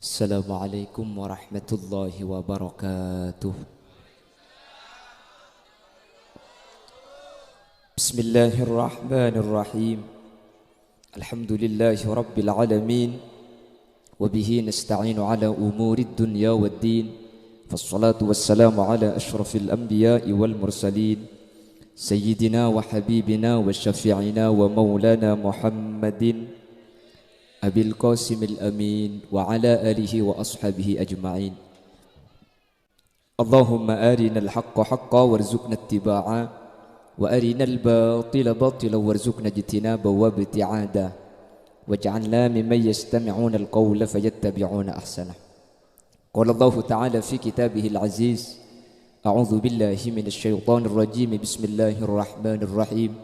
Assalamualaikum warahmatullahi wabarakatuh. Bismillahirrahmanirrahim. Alhamdulillahi rabbil alamin. Wabihi nasta'inu ala umurid dunya waddin. Fassalatu wassalamu ala ashrafil anbiya'i wal mursalin. Sayyidina wa habibina wa syafi'ina wa maulana Muhammadin Abil Qasimil Amin wa ala alihi wa ashabihi ajma'in. Allahumma arinal haqqa haqqa warzuqna ittiba'a wa arinal batila batila warzuqna ijtinaba wa ibti'ada waj'alna mimman yastami'una al-qawla fayattabi'una ahsana. Qala Allah ta'ala fi kitabihil aziz, a'udzu billahi minasy syaithanir rajim, bismillahir rahmanir rahim.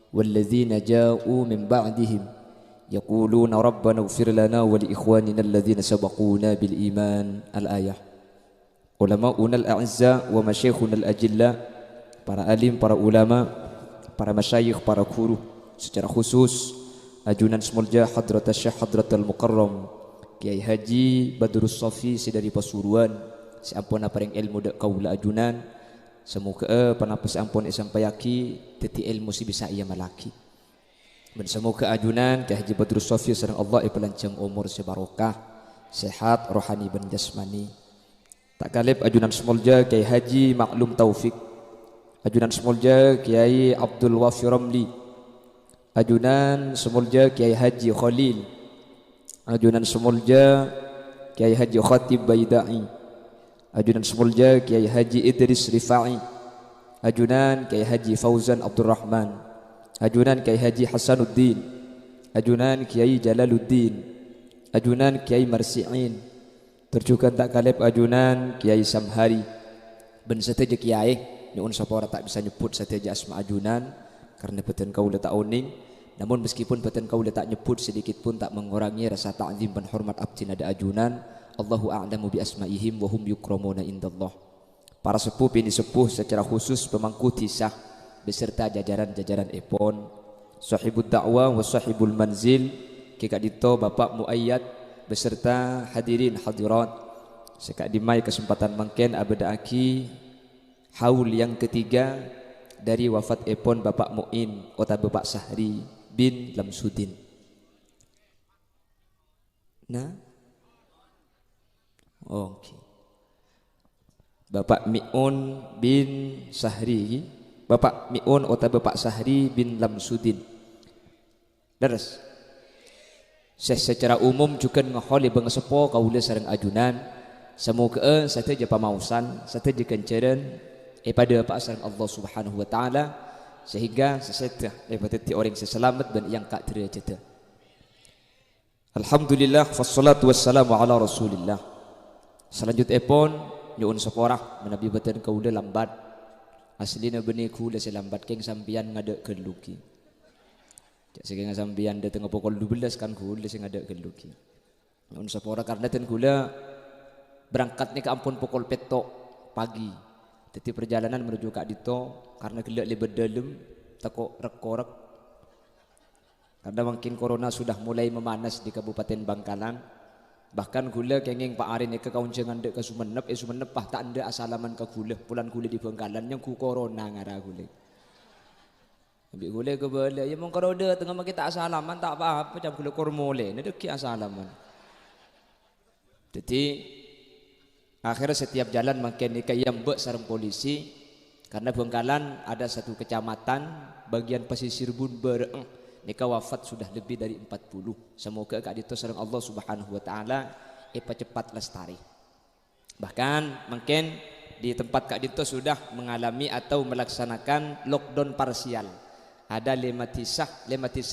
Walladzina ja'u min ba'dihim يقولون ربنا اغفر لنا ولإخواننا الذين سبقونا بالإيمان. الآية. Ulamauna al-a'izza wa masyayikhuna al-ajilla, para alim, para ulama, para masyayikh, para guru, secara khusus ajunan Smolja Hadrat Syekh Hadrat al-Mukarram Kiai Haji Badrus Safi dari Pasuruan, sampun apareng ilmu dak kaula ajunan, semoga panapas ampun sampayaki teti ilmu si bisa ia malaki. Dan semoga ajunan Kiai Haji Badrus Safi sareng Allah ipalancang umur sebarokah, sehat rohani dan jasmani. Tak kalip ajunan Smolja Kiai Haji Maklum Taufik, ajunan Smolja Kiai Abdul Wafi Ramli, ajunan Smolja Kiai Haji Khalil, ajunan Smolja Kiai Haji Khatib Baidai, ajunan Smolja Kiai Haji Idris Rifai, ajunan Kiai Haji Fauzan Abdurrahman, ajunan Kiai Haji Hasanuddin, ajunan Kiai Jalaluddin, ajunan Kiai Marsi'in, terjukan tak kalep ajunan Kiai Samhari. Ben sateja kiai nyuun sapora tak bisa nyebut sateja asma ajunan karena beten kaula tak oning, namun meskipun beten kaula tak nyebut sedikit pun tak mengurangi rasa ta'zim dan hormat abdi nada ajunan. Allahu a'lamu bi asma'ihim wa hum yukramuna indallah. Para sepuh ini sepuh secara khusus pemangku tisah beserta jajaran-jajaran epon, sahibud dakwah wa sahibul manzil, Kika Dito Bapak Muayyad beserta hadirin hadirat. Sekak dimai kesempatan mangken abada aki haul yang ketiga dari wafat epon Bapak Muin Kota Bapak Sahri bin Lamsudin. Nah, oke. Bapak Mi'un bin Sahri, Bapak Mi'un atau Bapak Sahri bin Lamsudin. Deres. Secara umum juga ngaholi bangsepo kaula sareng ajunan. Semoga sateja pamausan, sateja kenceran pada Pak sareng Allah Subhanahu wa taala sehingga sesetah pateti orang seselamat dan yang kak derajat. Alhamdulillah wassalatu wassalamu ala Rasulillah. Selanjutnya pun nyuun seporah menabi batan kaula lambat. Aslina benih kula selambat keng sampian ngadek keluki. Cak sing sampian dateng pukul 12 kan kula sing ngadek keluki. Nyuun sapora karena ten kula berangkat ni ke ampun pukul petok pagi. Jadi perjalanan menuju Kak Dito karena gelak lebih dalam tako rekorek. Karena mungkin corona sudah mulai memanas di Kabupaten Bangkalan. Bahkan gula kenging Pak Arin ke kaun jangan dek ke Sumenep, Sumenep pah tak anda asalaman ke gula, pulan gula di Bangkalan yang ku corona ngara gula. Ambil gula ke bala, ya mong korode tengah kita asalaman tak apa macam gula kormole, ni deki asalaman. Jadi akhirnya setiap jalan makin ni kayam bek sareng polisi, karena Bangkalan ada satu kecamatan bagian pesisir bun bereng. Nika wafat sudah lebih dari 40. Semoga Kak Dito sareng Allah Subhanahu wa taala cepat lestari. Bahkan mungkin di tempat Kak Dito sudah mengalami atau melaksanakan lockdown parsial. Ada 5 tisah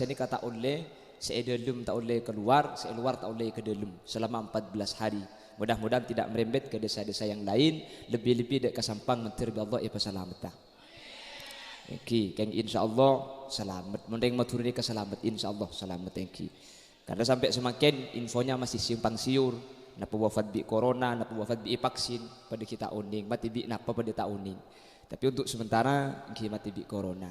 ini kata oleh seedalum tak oleh keluar, seluar tak oleh ke dalam selama 14 hari. Mudah-mudahan tidak merembet ke desa-desa yang lain, lebih-lebih dek kesampang menterbi Allah salamata. Oke, keng insyaallah selamat. Mending maturi keselamat insyaallah selamat thank you. Karena sampai semakin infonya masih simpang siur. Napa wafat bi corona, napa wafat bi vaksin pada kita uning, mati bi napa pada tak uning. Tapi untuk sementara nggih mati bi corona.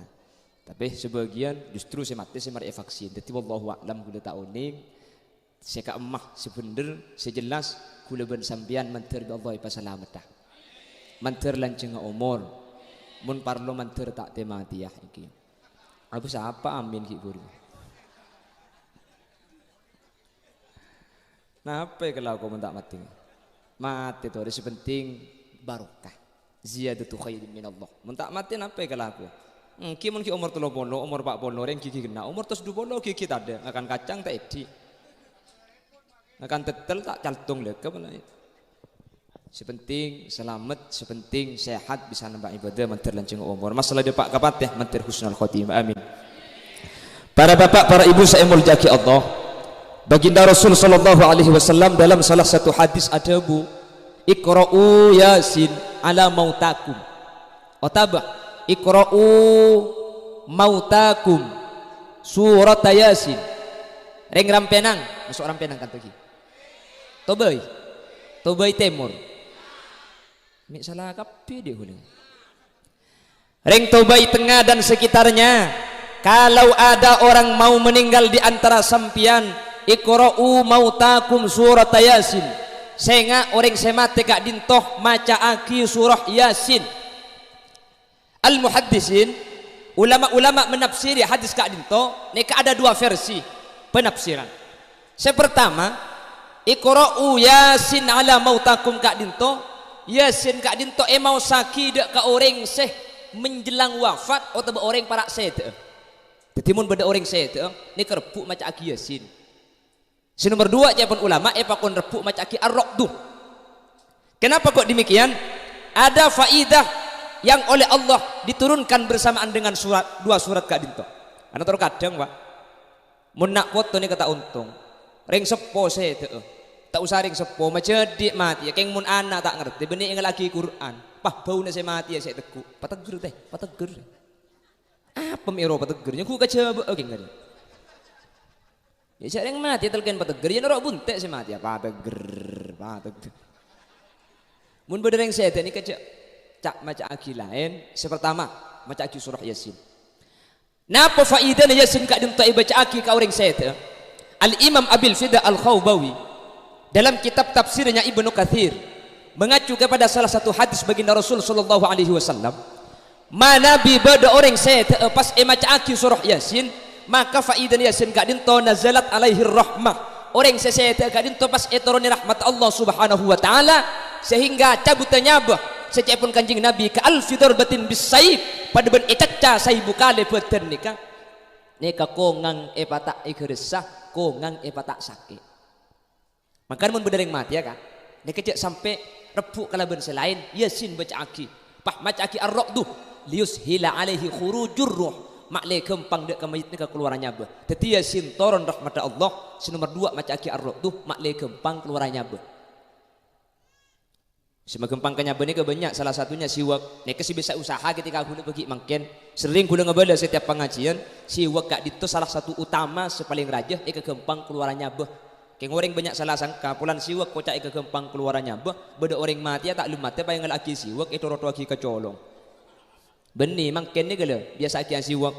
Tapi sebagian justru saya mati saya mari vaksin. Jadi wallahu a'lam kudu tak uning. Seka emah sebener sejelas kula ben sampeyan mantir bi Allah pasalamet dah. Mantir lanceng umur. Mun parlo mantir tak temati ya iki. Abu siapa amin ki guru. Napa kalau kau mentak mati? Mati itu harus penting barokah. Ziyadatu khairin min Allah. Mentak mati napa kalau aku? Ki mun ki umur 30, umur 40, reng gigi kena. Umur 20 gigi tak ada, akan kacang tak edi. Akan tetel tak caltung lek mana. Sepenting selamat, sepenting sehat bisa nambah ibadah mentir lanceng umur. Masalah dia Pak Kapat ya, mentir husnul khotimah. Amin. Para bapak, para ibu saya muljaki Allah. Baginda Rasul sallallahu alaihi wasallam dalam salah satu hadis ada bu, Iqra'u Yasin ala mautakum. Otabah Iqra'u mautakum surat Yasin. Reng rampenang, masuk rampenang kan tadi. Tobai Timur. Mik salah kapi dia hulu. Reng Tobai Tengah dan sekitarnya. Kalau ada orang mau meninggal di antara sampian, Iqra'u mautakum surat Yasin. Sehingga orang semate kak dintoh maca aki surah Yasin. Al-muhaddisin, ulama-ulama menafsiri hadis kak dinto, neka ada dua versi penafsiran. Pertama, Iqra'u Yasin ala mautakum kak dinto. Yasin kak dinto emau saki dek ka orang seh menjelang wafat atau orang parak sete. Tetimun beda orang sete, ni kerepuk maca aki Yasin. Nomor dua jawaban ulama pakon repuk maca aki ar-raqduh. Kenapa kok demikian? Ada faidah yang oleh Allah diturunkan bersamaan dengan dua surat kak dinto. Anak terkadang Pak, mun nak foto ni kata untung, ring sepo sete. Tak usah ring sepo macam dik mati ya keng mun anak tak ngerti benih yang lagi Quran pah bau nasi mati ya saya teku pateger teh pateger apa miro pategernya ku kacoba oke enggak ya saya yang mati telken pateger ya norok buntek si mati ya pateger mun bener yang saya ni kaca cak maca aki lain sepertama maca aki surah Yasin. Napa faidah Yasin kak dinto baca aki ka orang saya Al-Imam Abil Fida Al-Khawbawi dalam kitab tafsirnya Ibnu Katsir mengacu kepada salah satu hadis baginda Rasul sallallahu alaihi wasallam, mana bi bada orang saya pas maca aki surah Yasin, maka faidah Yasin kak dinto nazalat alaihi rahmah. Orang saya kak dinto pas turun rahmat Allah Subhanahu wa taala sehingga cabut nyabah secepun kanjing Nabi ka alfi darbatin bisayf pada ben ecacca saibu kale beten nika kongang patak igeresah kongang patak sakit. Maka mun bedereng mati ya kan dia kecek sampai repuk kalaban selain Yasin baca aki pah maca aki ar-raqduh lius hila alaihi khurujur ruh maklai kempang dek kemayit ni keluarannya bah teti Yasin turun rahmat Allah. Nomor dua maca aki ar-raqduh maklai kempang keluarannya bah semua kempang kenyaba ni banyak salah satunya siwak ni kasi bisa usaha ketika aku pergi mangken sering aku ngebala setiap pengajian siwak kak itu salah satu utama sepaling rajah ke kempang keluarannya bah. Keng orang banyak salah sangka pulan siwak kocak ke kempang keluarannya bah beda orang mati ya tak lumat apa yang laki siwak itu roto lagi kecolong benih mangken ni gala biasa aki siwak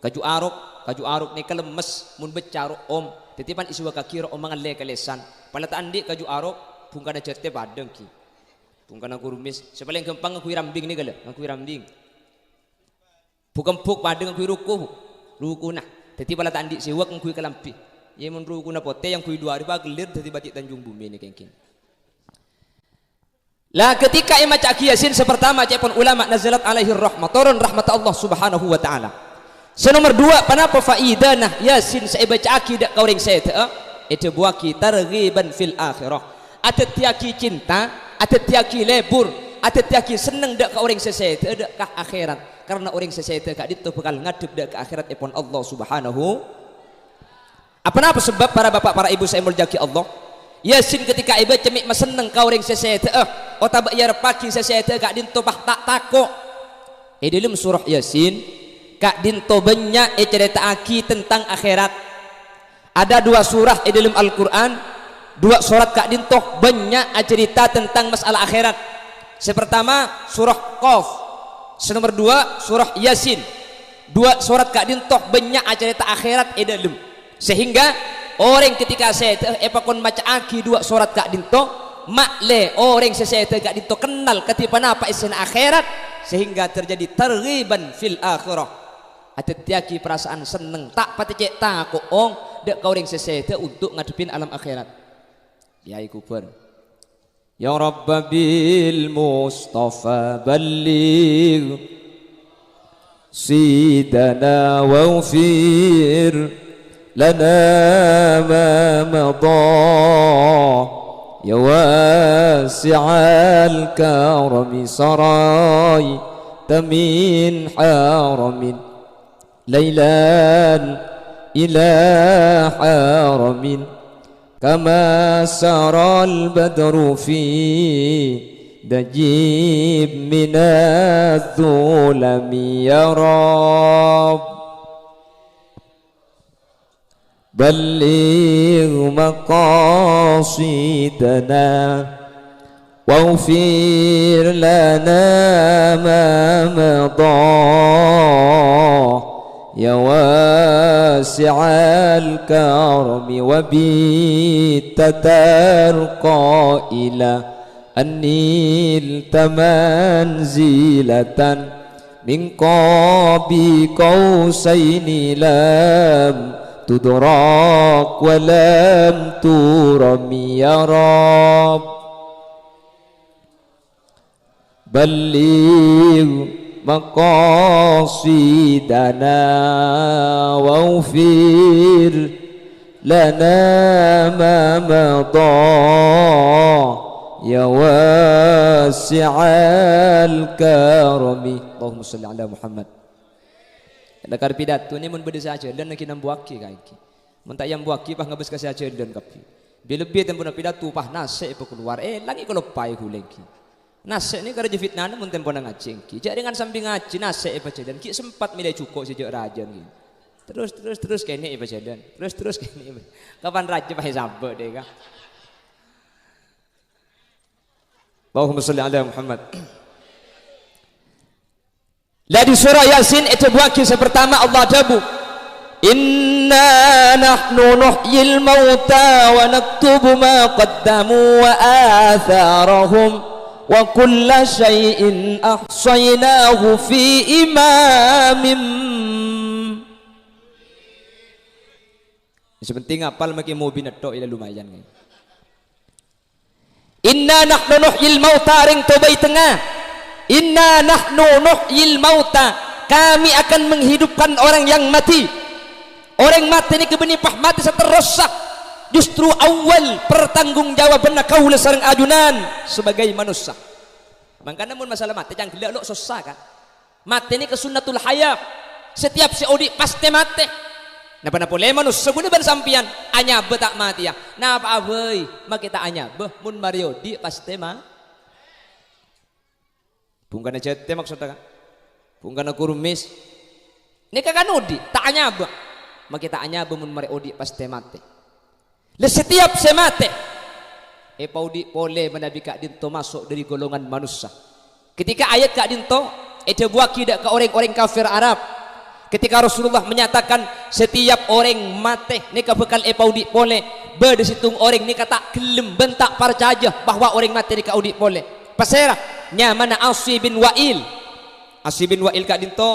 kaju arok ni kelemes mun becarok om tetipan isiwak kaki om mangalle kalesan palataan di kaju arok bungkana certe badeng ki bungkana kurumis sepaling kempang aku rambing ni gala aku rambing puk badeng aku ruku nah tetipan palataan di siwak aku kelampi ya menurut guna pote yang kui 2 hari gelir dari batik Tanjung Bumi ini kengkin. Lah ketika maca aki Yasin sepertama cepon ulama nazalat alaihi rahmah turun rahmat Allah Subhanahu wa taala. Nomor 2 kenapa faidah nah Yasin saya baca aki dak kauring saya itu buah kita targhiban fil akhirah. Ada tiaki cinta, ada tiaki lebur, ada tiaki seneng dak kauring saya dak ka akhirat. Karena orang saya dak itu bakal ngadep dak ke akhirat epon Allah Subhanahu. Apa sebab para bapak para ibu saya muljaki Allah Yasin ketika ibu cemik maseneng kau ring sesete otak ya repaki sesete kak dinto bah tak tako dalam surah Yasin kak dinto banyak cerita aki tentang akhirat ada 2 surah dalam Al-Quran 2 surat kak dinto banyak cerita tentang masalah akhirat. Pertama surah Qaf, nomor 2 surah Yasin 2 surat kak dinto banyak cerita akhirat dalam sehingga orang ketika saya epakon baca aki dua surat kak dinto makle orang saya kak dinto kenal ketipan apa isen akhirat sehingga terjadi targhiban fil akhirah atetiaki perasaan seneng tak pati cek takut dek kau orang saya untuk ngadepin alam akhirat ya ikuper ya Rabba bil Mustafa balligh sidana waghfir lana ma madah ya wasi'al karami sarai tamin haramin laylan ila haramin kama saral badru fi dajib minadh dhulami ya Rabb balligh maqasidana waghfir lana ma madah ya wasi'al karami wa bi tatarqa ila anil tamanzilatan min qabi qausaini lam tudrak wa lam turami ya Rabb balligh maqasidana waghfir lana ma madah ya wasi'al karami Allahumma salli ala Muhammad lakar pidato ni mun beda saja dan nak nam buaki kaiki mun tak yang buaki pah ngabes kasih saja dan kapi bila lebih tempo na pidato pah nase pe keluar lagi kalau pai huleki nase ni kerja fitnah mun tempo na ngacengki jak dengan samping ngaji nase e baca dan ki sempat milih cukup sejak raja ni terus kene e baca dan terus kene kapan raja pah sampai deh ka Allahumma salli ala Muhammad lah di surah Yasin itu buah kisah pertama Allah jabu inna nahnu nuhyil mauta wa naktubu ma qaddamu wa atharahum wa kulla syai'in ahsaynahu fi imamin sepenting apal makin mau binatok ila lumayan kan inna nahnu nuhyil mauta ring tobai tengah inna nahnu nuhyil mauta kami akan menghidupkan orang yang mati orang mati ini kebenipah mati seterusah justru awal pertanggungjawaban kaula sareng ajunan sebagai manusia makanya mun masalah mati jangan gelak lok susah kan mati ini kesunnatul hayat setiap si odi pasti mati napa boleh manusia guna ban sampian anyabe tak mati ya napa abeuy makita anyabe mun mariodi pasti mati bungkana jete maksudnya kan bungkana kurumis ini kan odi tak anyaba maka kita anyaba mun mari odi pasti mati le setiap semate paudi boleh menabi kak dinto masuk dari golongan manusia ketika ayat kak dinto itu buaki dak ke orang-orang kafir Arab ketika Rasulullah menyatakan setiap orang mati ni bekal paudi boleh berdesitung orang ni kata gelem bentak percaya bahwa orang mati ni kaudi boleh pasera nyamana Asy bin Wa'il kak dinto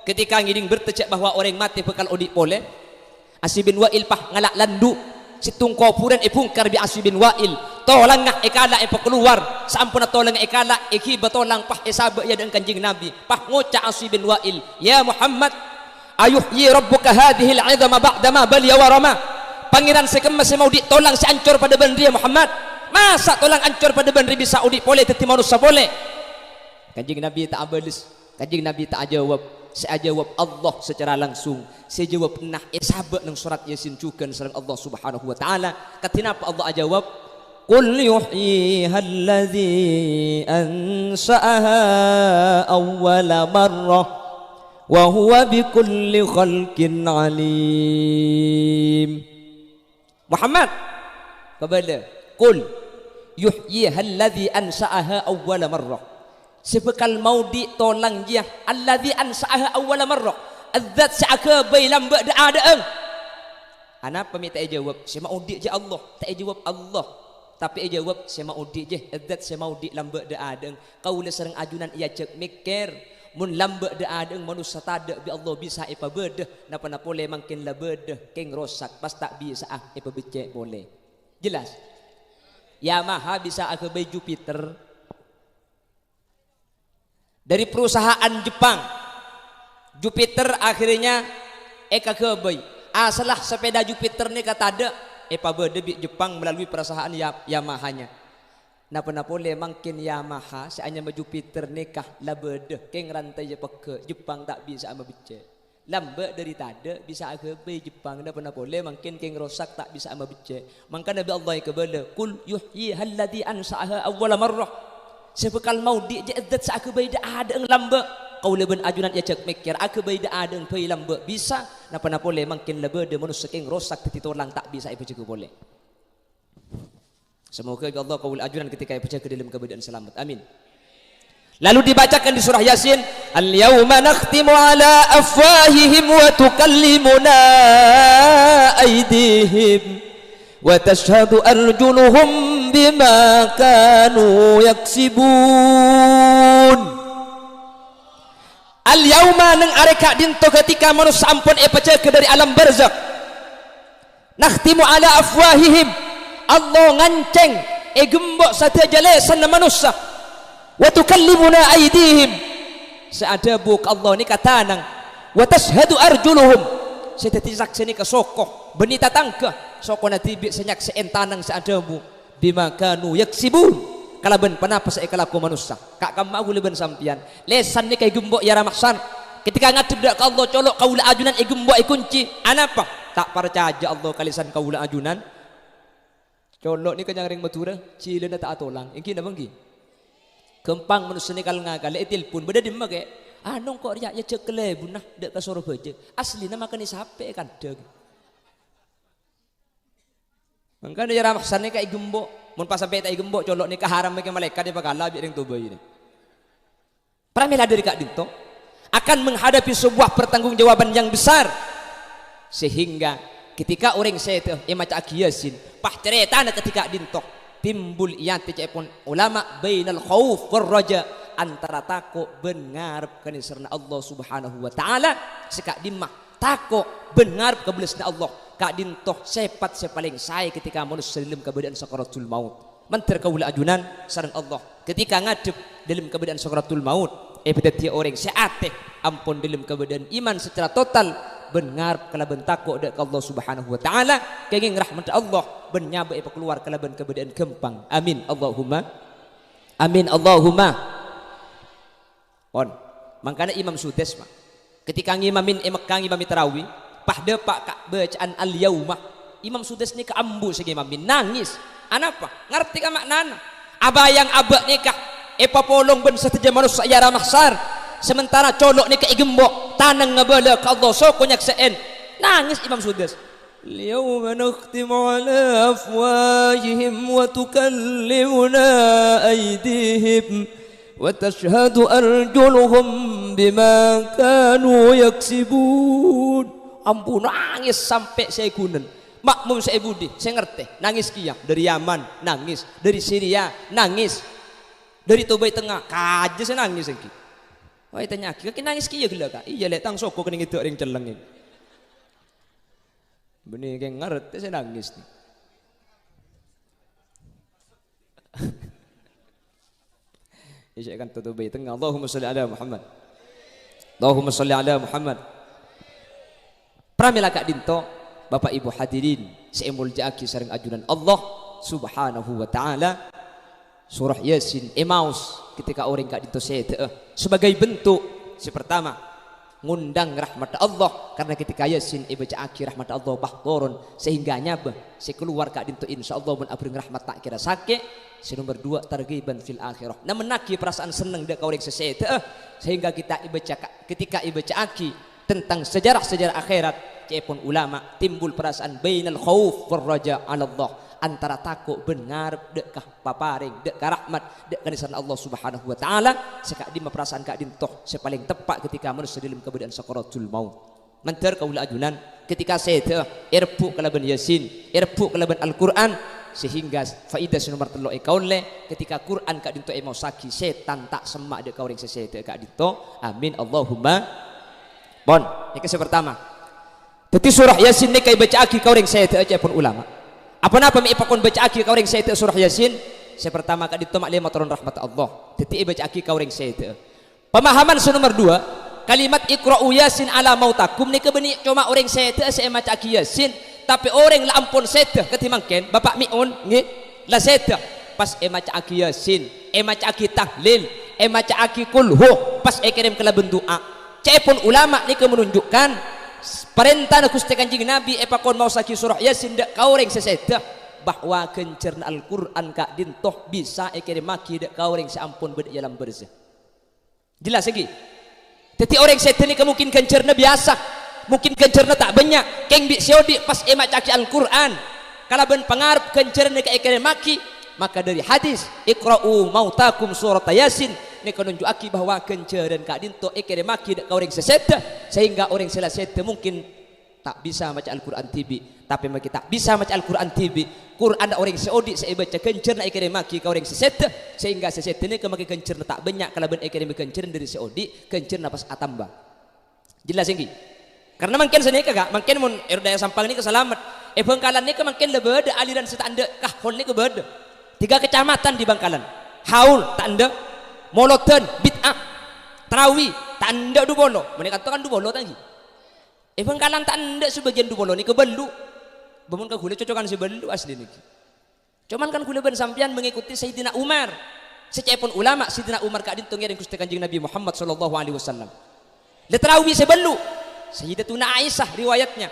ketika ngiding bertecek bahwa orang mati bekal odi boleh Asy bin Wa'il pah ngalak landu situng kopuran pungkar bi Asy bin Wa'il tolang ngah ekala keluar sampuna tolang ekala eki batolang pah sahabat ya dan kanjing Nabi pah ngoca Asy bin Wa'il ya Muhammad ayuhyi rabbuka hadhihi al'idhama ba'dama bal yawarama pangeran sekemas mau ditolong seancur pada bandri ya Muhammad masa tolong ancur pada bandri bisa udi boleh teti manusia boleh kanjing Nabi tak abalis kanjing Nabi tak jawab saya jawab Allah secara langsung saya jawab nah sahabat nang surat Yasin cukan sareng Allah subhanahu wa ta'ala katinapa Allah jawab qul yuhyiha alladhi ansa'aha awwala marrah wa huwa bikulli khalqin alim Muhammad kabala qul yuhyiha alladhi ansa'aha awwala marrah sebekal maudi tolang dia alladhi ansa'aha awwala marrah adzat sa'aka bailam ba'da adaeng Anak pemita jawab, saya mau dik je Allah. Tak jawab Allah. Tapi jawab, saya mau dik je. Edat saya mau dik lambat de adeng. Kau le serang ajunan ia cek mikir. Mun lambat de adeng manusia tadak bi Allah bisa ipa bedah. Napa boleh makin la bedah. Keng rosak pas tak bisa ipa becek boleh. Jelas? Yamaha bisa ke bay Jupiter. Dari perusahaan Jepang. Jupiter akhirnya ke bay. Salah sepeda Jupiter ni kata ada beda di Jepang melalui perusahaan Yamaha-nya. Napa boleh makin Yamaha seanya sama Jupiter nikah lah beda keng rantai je peke Jepang tak bisa sama bice. Lambat dari tada bisa ke Jepang napa boleh makin keng rosak tak bisa sama bice. Maka Nabi Allah ke bela kul yuhyi alladhi ansa'aha awwala marrah. Sebekal mau di jadat sa ke beda ada eng lambat. Kau leben ajunan ya cek mikir aku beda ada yang pay lambe bisa napa boleh makin lebe de manusia keng rosak ketitolang tak bisa ibu juga boleh. Semoga Allah kau ajunan ketika ibu jaga dalam keadaan selamat. Amin. Lalu dibacakan di surah Yasin, al-yawma nakhtimu ala afwahihim wa tukallimuna aydihim wa tashhadu arjuluhum bima kanu yaksibun. Al-yawma nang areka dinto ketika manusia ampun pecah dari alam barzakh. Nakhtimu ala afwahihim. Allah nganceng gembok satu jalesan manusia. Wa tukallimuna aydihim. Seada buk Allah ni kata nang wa tashhadu arjuluhum. Seteti saksi ni ke sokoh benita tangka sokoh nanti bi senyak seentanang seada bu bima kanu yaksibun. Kalaban panapas kalaku manusia kak kamu aku leben sampian lesan ni kay gembok ya ramaksan ketika ngadep dak Allah colok kaula ajunan gembok kunci anapa tak percaya Allah kalisan kaula ajunan colok ni kanyang ring matura cilena tak atolang ingki na banggi kempang manusia ni kal ngagal telepon beda di make anong kok riak ya cekle bunah dak ka soro beje asli na makan ni sape kadeg mangkana ya ramaksan ni kay gembok mun pas sampai tak gembok colok ni kaharam ke malaikat dia bakal labik ring tubuh ini. Pramila dari kak dinto akan menghadapi sebuah pertanggungjawaban yang besar sehingga ketika orang saya maca Yasin pah cerita ketika dinto timbul iati pun ulama bainal khauf war raja antara takut bengar kenisarna Allah Subhanahu wa taala sekak dimah takut bengar kebelasna Allah kak dintoh sepat sepaling saya ketika manusia dalam keadaan sakaratul maut menter kaula ajunan sareng Allah ketika ngadep dalam keadaan sakaratul maut bedati orang seate ampun dalam keadaan iman secara total bengar kalaban takut dak Allah Subhanahu wa taala kenging rahmat Allah benyaba keluar kalaban keadaan gempang amin Allahumma on mangkana Imam Sudes mah ketika ngimamin ngimami tarawih pahde pak kak bacaan al-yaumah Imam Sudes ni keambu segi mamin nangis anapa ngerti ka maknana abayang abak nikah papolong ben sateja manusia ya ramahsar sementara colok ni gembok tanang ngabala ka Allah so konyak seen nangis Imam Sudes al-yauma nakhtimu ala afwahihim wa tukallimuna aydihim wa tashhadu arjuluhum bima kanu yaksibun. Ampun nangis sampai saya kunen makmum saya budi saya ngerti nangis kia dari Yaman nangis dari Syria nangis dari Tobai Tengah kaje saya nangis lagi wah tanya kaki nangis kia gila kak iya lek tang soko kening itu ring celeng ini benih kayak ngerti saya nangis nih Isya kan Tobai Tengah Allahumma sholli ala Muhammad Allahumma sholli ala Muhammad. Pramila kak dinto Bapak Ibu hadirin seemul jaaki sareng ajunan Allah Subhanahu wa taala surah Yasin emaus ketika orang kak dinto sebagai bentuk pertama ngundang rahmat Allah karena ketika Yasin baca akhir rahmat Allah bahtoron sehingga nyabah keluar kak dinto insyaallah mun abring rahmat tak kira sake nomor 2 targhiban fil akhirah na menaki perasaan seneng dak orang sehingga kita ketika baca aki tentang sejarah-sejarah akhirat cepon ulama timbul perasaan bainal khauf war raja ala Allah antara takut benar dekkah paparing dekkah rahmat dekkah nisan Allah Subhanahu wa taala sekak di perasaan kak dintoh sepaling tepat ketika manusia dalam keadaan sakaratul maut Mentar kaula ajunan ketika saya irpu kalaban Yasin, irpu kalaban Al-Quran, sehingga faidah nomor telu kaule ketika Quran kak dinto mau saki setan tak semak dek kauring sesete kak dinto. Amin Allahumma. Bon, ini yang pertama. Jadi surah Yasin ni kai baca aki kauring sete aja pun ulama. Apa-apa mi ipakon baca aki kauring sete surah Yasin. Saya pertama kak dinto maklum turun rahmat Allah. Jadi baca aki kauring sete. Pemahaman nomor dua, kalimat iqra'u Yasin ala mautakum ni kebeni cuma orang sete saya baca aki Yasin. Tapi orang la ampun sete ketimangken bapak miun nggih la sete pas maca aki Yasin, maca aki tahlil, maca aki kulhu pas kirim ke laben doa. Cepun ulama ni menunjukkan perintah Gusti Kanjeng Nabi pakon mau saki surah Yasin dak kaureng sesete bahwa kencerna Al-Qur'an kak dintoh bisa kirim maki dak kaureng seampun beda dalam berzah. Jelas lagi. Jadi orang sete ni mungkin kencerna biasa, mungkin kencerna tak banyak keng bi siodi pas maca aki Al-Qur'an kalau ben pengarep kencerna ka kirim maki, maka dari hadis iqra'u mautakum surat Yasin ini menunjuk aki bahwa kenceran kak dinto kirim maki dak orang sesete sehingga orang sesete mungkin tak bisa baca Al-Quran tibi, tapi mereka tak bisa baca Al-Quran tibi Quran orang seodi saya baca kencerna kirim maki ka orang sesete sehingga sesete ni kemaki kencerna tak banyak kalau ben kirim kencerna dari seodi kencerna pas atamba. Jelas ini karena mungkin seni kagak mungkin mun daya sampang ni kesalamat Bangkalan ni mungkin lebih ada aliran setanda kahol ni kebeda 3 kecamatan di Bangkalan haul tanda moloten bid'ah tarawi tanda dubolo mereka katakan dubolo tadi Bangkalan tanda sebagian dubolo ni kebelu bangun ke gula cocokan sebelu asli ni cuman kan gula ben sampian mengikuti Sayyidina Umar secepun ulama Sayyidina Umar kak dintung yang Gusti Kanjeng Nabi Muhammad sallallahu alaihi wasallam le tarawi sebelu Sayyidatuna Aisyah riwayatnya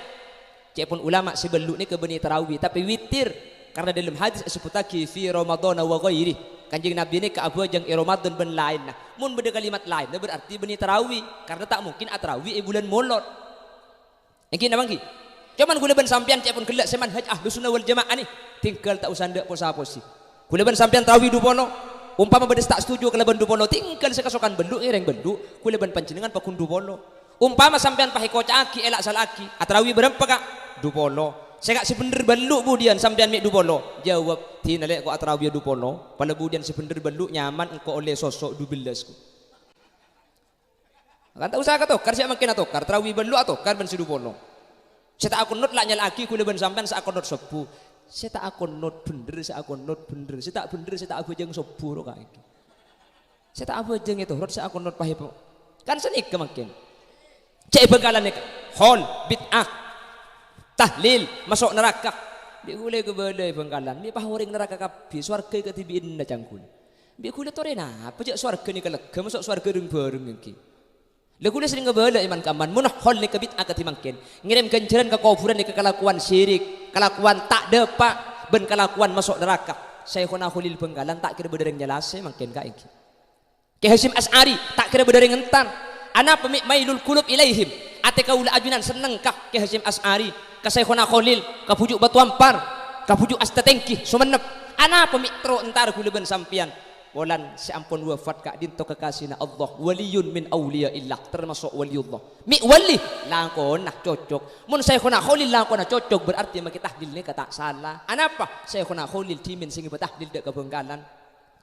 cepun ulama sebelu ni kebeni tarawi tapi witir karena dalam hadis sebutaki fi Ramadan wa ghairi Kanjeng Nabi ini ke Abu Jang Ramadan ben lain nah mun beda kalimat lain berarti beni tarawih karena tak mungkin tarawih bulan molot yang namang ki cuman gula ben sampean cepun gelak seman haj Ahlus Sunnah wal Jamaah ni tinggal tak usah ndak posa-posi gula ben sampean tarawih dupono umpama beda tak setuju kalau ben dupono tinggal sekasokan bendu ireng bendu gula ben panjenengan pakun dupono umpama sampean pahi kocaki elak salaki tarawih berapa kak dupono saya gak sebener beluk budian sampean mik dupolo jawab tinale ko atrawiyah dupolo pada budian sebener beluk nyaman engko oleh sosok 12 ku kan tak usah katokar siapa makin atokar trawih beluk atokar ben dupolo saya tak akun not lah nyal aki kule ben sampean sa akun not sebu saya tak akun not bener saya akun not bener saya tak bener saya tak abajeng sebu ro kae saya tak abajeng itu rot saya akun not pahe kan senik makin cek Bangkalan nek hol bid'ah tahlil masuk neraka bi gule ke bade Bangkalan bi pahoring neraka kabeh swarga ketibiin na cangkul bi gule torena apa jak swarga ni kelega masuk swarga bareng iki le gule sering ngebala iman kaman mun hol ni ke bid'ah ketimangken ngirim kenceran ke kuburan ni ke kelakuan syirik kelakuan tak depa ben kelakuan masuk neraka Syekhuna Khalil Bangkalan tak kira bedereng jelase mangken ka iki Ki Hasyim Asy'ari tak kira bedereng entan ana pemik mailul qulub ilaihim ate kaula ajunan seneng kah Ki Hasyim Asy'ari ka Syekhuna Khalil ka pujuk Batu Ampar ka pujuk Astatengki Sumenep ana pemikro entar gula ben sampian bolan seampun wafat kak dinto kekasihna Allah waliyun min auliya illah termasuk waliullah mi wali langkon nah cocok mun Syekhuna Khalil langkon nah cocok berarti maki tahlil ni kata salah anapa Syekhuna Khalil timin sing betahlil dek ke Bangkalan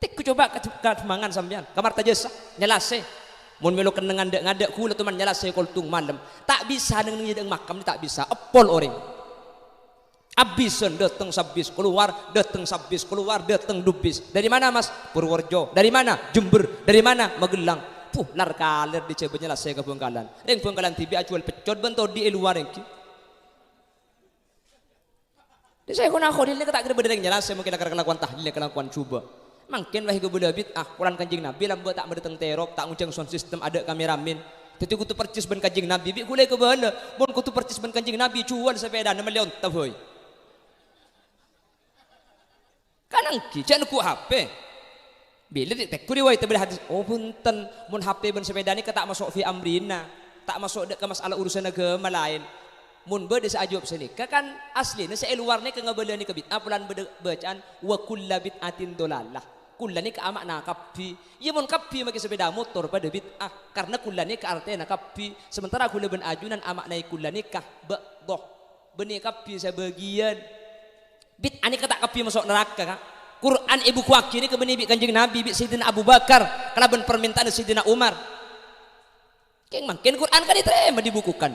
tik ku coba ka mangan sampean kamar tajasa nyelase mun melo kenengan dek ngadek kula teman nyelase koltung malam tak bisa dengan nyedeng makam tak bisa epol orang abisan datang sabis keluar datang sabis keluar datang dubis dari mana mas Purworejo dari mana Jember dari mana Magelang lar kaler di coba nyelase ke Bangkalan reng Bangkalan tibi acual pecot bentor di luar engki di saya kuna khodil ni tak kira bedereng nyelase mungkin akar kelakuan tahlil kelakuan coba mungkin wahi kebelah bid'ah Quran Kanjeng Nabi lambat tak mendatang terok tak ngucang sound system ada kameramen tetapi kutu percis ben Kanjeng Nabi bi kulai ke bala mun kutu percis ben Kanjeng Nabi cuan sepeda nama leon tavoy kanang ki jangan ku HP bila tek ku riwayat tabel hadis oh punten mun HP ben sepeda ni tak masuk fi amrina tak masuk ke masalah urusan agama lain mun bade saajub senika kan asli ni saya luar ni ke ngabala ni ke bid'ah pulan bacaan wa kullu bid'atin dolalah Kulani ka makna kapi. Iya mon kapi make sepeda motor pada bid'ah karena kulani ka artena kapi. Sementara kula ben ajunan amaknai kulani ka ba'dhah. Beni kapi sebagian. Bid'ah ni kata kapi masuk neraka ka. Quran ibu kuaki ni ke beni bi Kanjeng Nabi bi Sayyidina Abu Bakar kalaban permintaan Sayyidina Umar. Keng mangken Quran kan diterima dibukukan.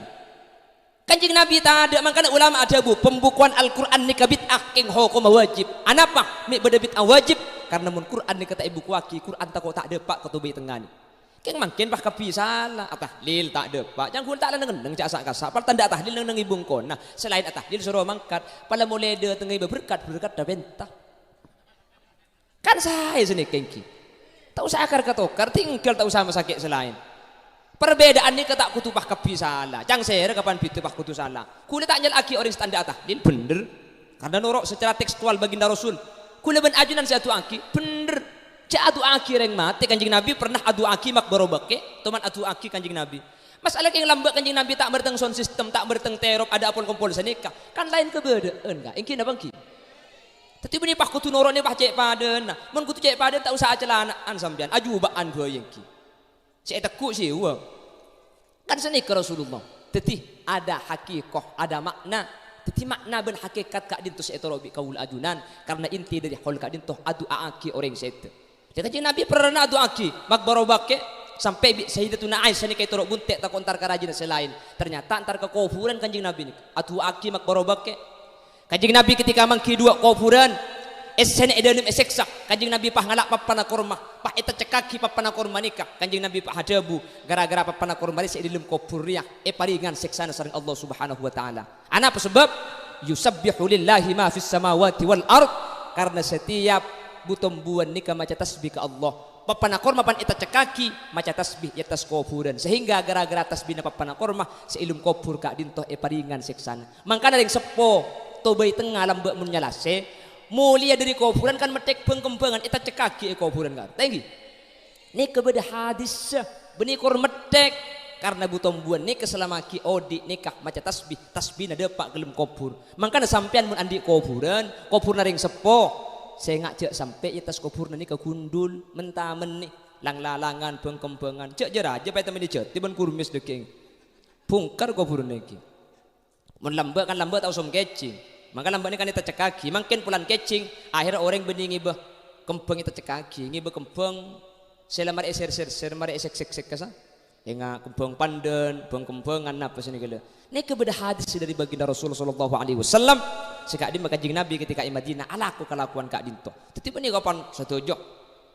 Kanjeng Nabi tak ada, makanya ulama ada bu pembukuan Al-Quran ni ka bid'ah keng hukum wajib. Anapa? Mi beda bid'ah wajib karena mun Quran ni kata ibu kuaki Quran tak ada pak ketubai tengah ni. Keng mangken bah kapi salah tahlil tak ada pak. Jangan tak ada ngendeng cak sak kasap. Pal tanda tahlil nang ibung kon. Nah, selain tahlil suruh mangkat, pala mulai de tengah berkat dah bentah. Kan saya sini kengki. Tak usah akar katokar tinggal tak usah masakit selain. Perbedaan ini ketak kutubah kapi salah. Cang saya kapan pitubah kutu salah. Kula tak nyel aki orang standar tahlil bener. Karena norok secara tekstual baginda Rasul. Kula ben ajunan saya atu aki bener. Cak atu aki reng mati Kanjeng Nabi pernah adu aki mak barobake. Teman adu aki Kanjeng Nabi. Masalah yang lambat Kanjeng Nabi tak berteng sound system, tak berteng terop, ada apel kompol senika. Kan lain kebedaan enggak? Engki na bangki. Tapi beni pak kutu norok ni pak cek paden. Mun kutu cek paden tak usah celanaan sampean. Ajubaan dua yengki. Saya takut sih wah. Kan seni ke Rasulullah. Teti ada hakikoh, ada makna. Teti makna ben hakikat kak dintu saya robi kaul ajunan karena inti dari hal kak dintu adu aki orang saya. Dia kata Nabi pernah adu aki, mak barobake sampai Sayyidatuna Aisyah ni kayak torok buntek tak kontar kerajaan selain. Ternyata antar ke kufuran Kanjeng Nabi ni. Adu aki mak barobake. Kanjeng Nabi ketika mangki dua kufuran esen edalim eseksak Kanjeng Nabi pah ngalak papana korma pah eta cekaki papana korma nikah Kanjeng Nabi pah hadabu gara-gara papana korma se edalim kopuriah paringan seksana sareng Allah Subhanahu wa taala. Ana apa sebab yusabbihu lillahi ma fis samawati wal ard karena setiap butombuan nikah maca tasbih ke Allah. Papana korma pan eta cekaki maca tasbih ya tas kopuran sehingga gara-gara tasbihna papana korma se ilum kopur ka dintoh paringan seksana. Mangkana ring sepo tobai tengah lambek mun nyalase mulia dari kuburan kan metek pengkembangan kita cekaki kuburan kan tinggi ini kebeda hadis benih kor metek karena buton buan ini keselamaki odi nikah maca tasbih nada pak gelem kubur makanya sampean mun andi kuburan naring sepo saya ngajak sampai atas kubur ini ke gundul mentamen nih lang-lalangan pengkembangan cek jera aja pai temen dijat tiban kurmis deking bungkar kuburan iki mun lambat kan lambat tau som kecing. Maka lambat ini kan kita cekaki, makin pulan kecing, akhirnya orang bening ngibah kembang kita cekaki, ngibah kembang, selamar eser mari esek kasa, enggak kembang pandan, kembangan apa sini gila. Ini kebedah hadis dari baginda Rasulullah Shallallahu Alaihi Wasallam, sekali makajing Nabi ketika di Madinah, alaku kelakuan kak dinto. Tetapi ini kapan satu jok,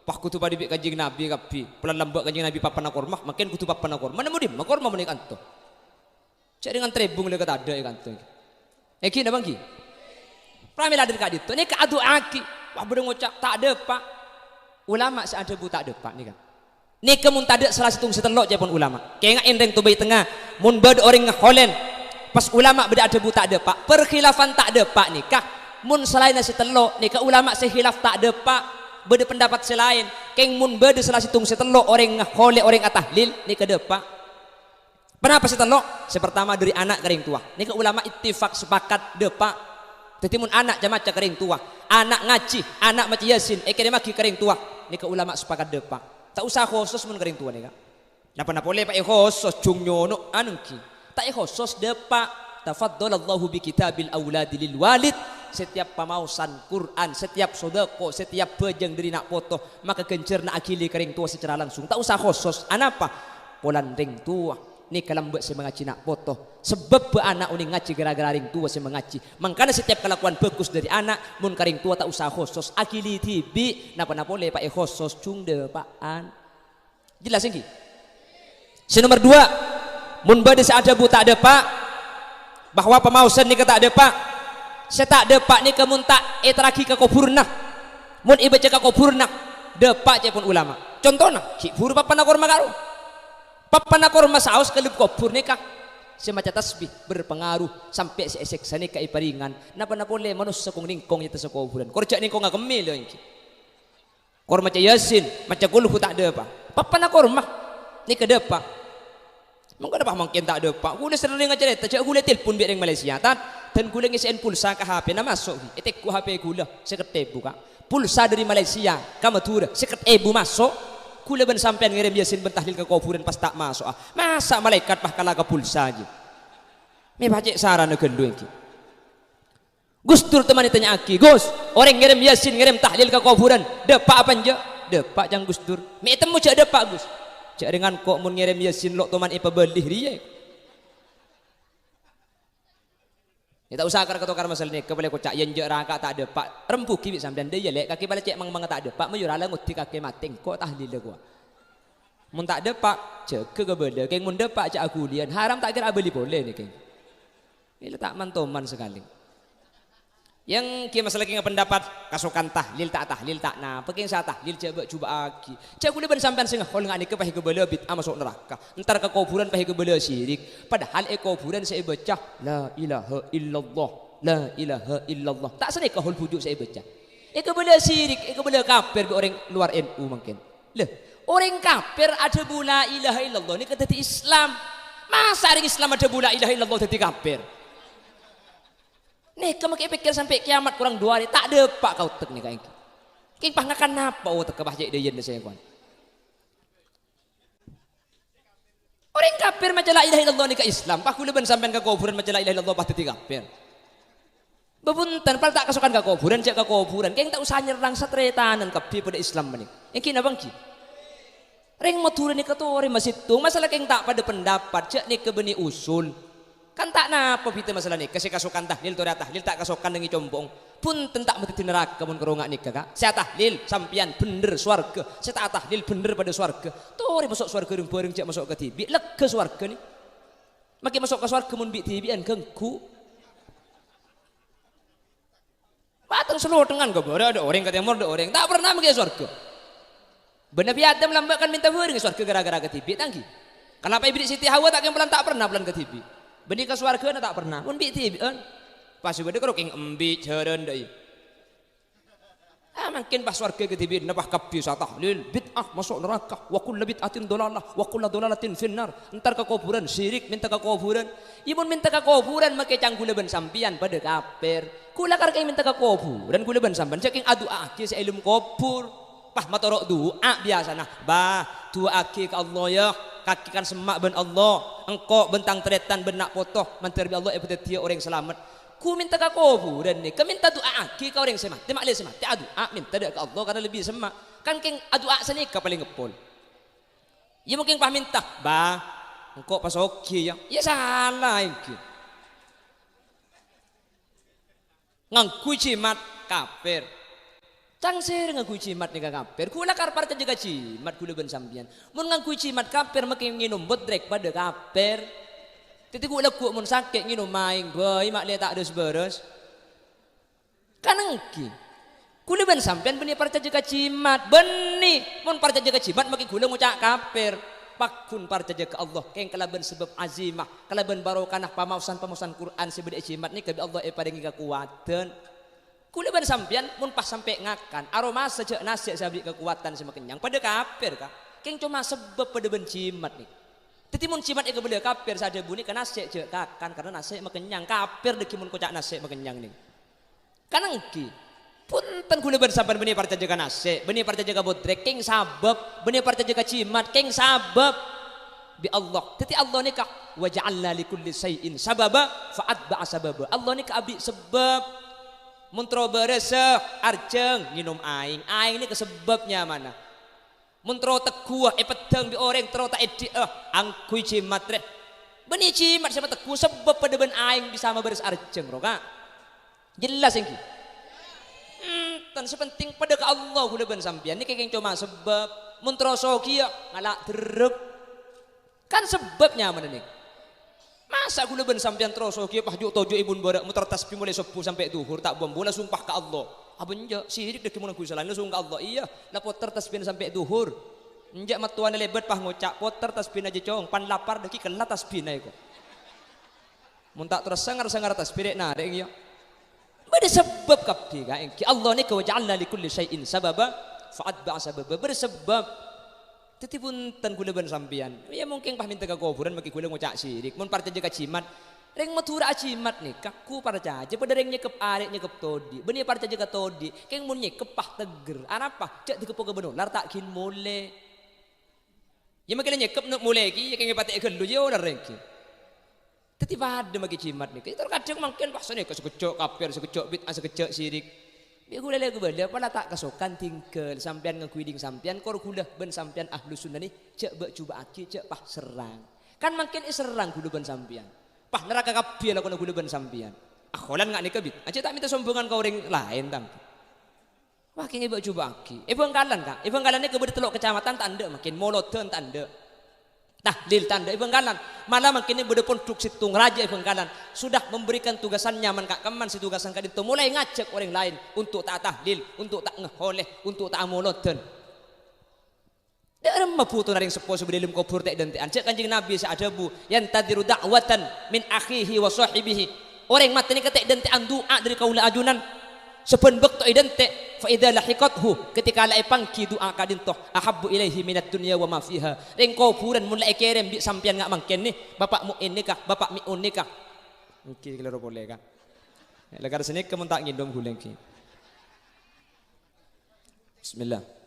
pak kutu pada kajing Nabi kapi, pulan lambat kajing Nabi papan kormah, makin kutu papan kormah, mana mudim, kormah menik anto. Cari dengan trebung lekat ada ya kanto. Eki na bangki. Pramila dari kak itu, ini keadu aki, wah berdeng ngocak tak ada pak, ulama seada bu tak ada pak ni kan, ni kemun tak ada salah satu setelok japon ulama, kayak endeng tu bayi tengah, mun bed orang ngaholen, pas ulama beda ada bu tak ada pak, perkhilafan tak ada pak nikah, mun selain setelok, ni ke ulama sehilaf tak ada pak, beda pendapat selain, kayak mun beda salah satu setelok orang ngahole orang atahlil, ni ke depak. Kenapa setelok? Sepertama dari anak kering tua, ni ke ulama ittifak sepakat depak. Jadi mun anak jamaca kering tua, anak ngaji, anak maca yasin, kene maki kering tua. Ni ke ulama sepakat depak. Tak usah khusus mun kering tua ni ka. Napa boleh pak khusus cung nyono anu ki. Tak khusus depak. Tafaddalallahu bi kitabil auladi lil walid. Setiap pamausan Quran, setiap sedekah, setiap bejeng dari nak foto, maka gencerna akili kering tua secara langsung. Tak usah khusus. Anapa? Polan ring tua. Ni kalau buat saya mengaji nak foto sebab anak uning ngaji gara-gara ring tua saya mengaji makanya setiap kelakuan bagus dari anak mun karing tua tak usah khusus akili tibi napa boleh pak khusus cung depaan jelas ini nomor 2 mun bade ada bu tak ada pak bahwa pemausan ni kata ada pak saya tak ada pak ni kemun tak teraki ke kuburna mun ibaca ke kuburna depak cepun ulama contohnya ki buru papa nakor makaru papana korma saus kelip kopur nikah semaca tasbih berpengaruh sampai si esek sani ka iparingan napa boleh manusia kong ningkong itu sekoburan korja ningkong ngagemil lagi korma ca yasin maca kulhu tak ada apa papana korma ni ke depa mungkin apa mungkin tak ada apa gule sering ngacerita cak gule telepon biar yang Malaysia tan dan gule ngisiin pulsa ke HP na masuk etek ku HP gula seketep buka pulsa dari Malaysia kamu tuh seket ibu masuk kula ben sampean ngirim yasin bentahlil ke kuburan pas tak masuk masa malaikat pah kalah ke pulsa aja me bacek sarana gendung iki Gus Dur teman ditanya aki Gus orang ngirim yasin ngirim tahlil ke kuburan depak apa aja depak jang Gus Dur me temu cak depak Gus cak dengan kok mun ngirim yasin lo teman ipa belih riya ya tak usah tukar masalah ni kepala kocak yang je rangka tak ada pak rempu kibik sampean dia lek kaki balik cek mang tak ada pak mayurala nguti kaki mating kok tahlil dah gua mun tak ada pak cek ke beda keng mun depak cak aku lian haram tak kira beli boleh ni keng ini tak mantoman sekali yang kia masalah keng pendapat kasukan tahlil tak nah peking sa tahlil coba aki cak aku ben sampean sing hol ngani ke pahi ke bela bid'ah masuk neraka entar ke kuburan pahi ke bela syirik padahal kuburan saya baca la ilaha illallah la ilaha illallah tak senai ke hol pujuk saya baca ke bela syirik ke bela kafir orang luar NU mungkin leh orang kafir ada bula ilaha illallah ni kata Islam masa orang Islam ada bula ilaha illallah jadi kafir nih kamu pikir sampai kiamat kurang 2 hari tak ada pak kau tek nih kayak king pangakan apa oh tek bahasa dia yen saya kawan orang kafir macam la ilaha illallah ni ke Islam pak kula ben sampean ke kuburan macam la ilaha illallah pasti kafir bebuntan pal tak kasukan ke kuburan cek ke kuburan king tak usah nyerang satretanan kabeh pada Islam ni yang kina bangki ring maturun ni katori masih tu masalah king tak pada pendapat cek ni ke beni usul kan tak napa kita masalah ni kasih kasukan tahlil tu tahlil tak kasukan dengan combong pun tentak mati neraka mun kerongak ni kakak saya tahlil sampian bener swarga saya tak tahlil bener pada swarga tori masuk swarga ring bareng cak masuk ke tibi lega swarga ni makin masuk ke swarga mun bi tibian gengku batang seluruh dengan gak ada orang kata yang ada orang tak pernah pergi swarga benar Adam lambakan minta bareng swarga gara-gara ke tibi tangki kenapa iblis Siti Hawa tak pernah pelan ke tibi benih ke swarga tak pernah pun bi tibi pas beda kalau king embi jaran dai makin pas swarga ke tibi nabah kabeh sa tahlil bid'ah masuk neraka wa kullu bid'atin dalalah wa kullu dalalatin finnar entar ke kuburan syirik minta ke kuburan imun minta ke kuburan make canggule ben sampian pada kafir kula kar minta ke kuburan kula ben sampean saking adu aki sa ilmu kubur pah matorok doa biasa nah bah doa aki ke Allah ya kaki kan semak ben Allah engkau bentang teretan benak potoh mantir bi Allah pada dia orang selamat ku minta ke kuburan ni ke minta doa aki ke orang semak temak le semak te adu minta dak ke Allah karena lebih semak kan keng adu seni ke paling ngepol ya mungkin pah minta bah engkau pas oke ya salah iki ngangkui cimat kafir Tangsir ngaku cimat ni kafir. Kula karpar jaga cimat kula ben sampian. Mun ngaku cimat kafir makin nginum bodrek pada kafir. Titi kula ku mun sakit nginum maing boy mak le tak ada beres. Kanengki. Kula ben sampian beni parca jaga cimat. Beni mun parca jaga cimat makin kula ngucak kafir. Pakun parca jaga Allah keng kalaban sebab azimah, kalaban barokanah pamausan Quran sebeda cimat ni kabi Allah paringi kekuatan. Kula ban sampean mun pas sampai ngakan aroma saja nasi sabdi kekuatan sama kenyang pada kafir kah keng cuma sebab pada ben cimat ni teti mun cimat ke beli kafir saja bunyi kan nasi je kakan karena nasi makenyang kafir deki mun kocak nasi makenyang ni kanangki punten kula ban sampean benih parta jaga nasi benih parta jaga bodrek keng sabab benih parta jaga cimat keng sabab bi Allah teti Allah ni kah wa ja'alna likulli syai'in sababa fa'atba'a sababa Allah ni ka abi sebab muntro beresek arjeng minum aing ini kesebabnya mana muntro teguh pedang di orang tero tak edi angkui cimat re beni cimat sama teguh sebab pada ben aing bisa beres arjeng roka jelas ini tan sepenting pada ke Allah kula ben sampean ini kayak cuma sebab muntro sokia ngalak derep kan sebabnya mana nih masa kula ben sampean terus oke pah juk tojo ibun barak muter tasbih mulai subuh sampai duhur tak bom bola sumpah ke Allah abenja sirik dek mun ku salah langsung ke Allah iya la poter tasbih sampai duhur njak matuan lebet pah ngocak poter tasbih aja cong pan lapar deki kena tasbih iku mun tak terus sangar tasbih nah dek iya bade sebab kabeh ka engki Allah ni ka waja'alna likulli syai'in sababa fa'atba'a sababa bersebab titi pun tan kula ben sampean ya mungkin pah minta ke kuburan maki kula ngucak sirik mun parta jaga cimat Reng matura acimat nih, kaku para caja, pada reng nyekep arek nyekep todi, benih para caja ke todi, keng mun nyekep pah teger, apa? Cek dikepo ke benar, tak kin mole. Ya makin nyekep nuk mole ki, ya keng patek gelu ya udah reng ki. Teti pada magi cimat nih, kita kadang makin bahasa nih sekecok kafir, sekecok bid'ah, sekecok syirik. Biar gue lele gue balik, pala tak kesokan tinggal sampean ngekuiding sampean, kor kulah ben sampean ahlu sunnah nih, cek bek coba aki, cek pah serang, kan makin serang kulah ben sampean. Pah neraka kabeh lah kono gule ben sampean. Akholan ngak nikah bit. Aja tak minta sombongan kau orang lain tang. Wah kene mbok coba aki. Bangkalan Kak. Bangkalan ini kebetulan teluk kecamatan tanda makin Molodon tanda. Tahlil tanda Bangkalan. Malah makin ini bedepon duk situng raja Bangkalan sudah memberikan tugasan nyaman Kak Keman si tugasan Kak itu mulai ngajak orang lain untuk tak tahlil, untuk tak ngeholeh, untuk tak Molodon. Dalam maputo na rin sepo sebelum kubur tak identian. Cek kanjeng Nabi seadabu yang tadiru da'watan min akhihi wa sahibihi. Orang mati ni ketek identian doa dari kaula ajunan. Sepen bekto identik fa idza lahiqathu ketika la pangki doa kadintoh ahabbu ilaihi minat dunya wa ma fiha. Ring kuburan mun la kerem di sampean ngak mangken ni bapak muin nikah, bapak miun nikah. Iki kelero boleh kan. Lagar sini kemun tak ngindom guleng ki. Bismillah.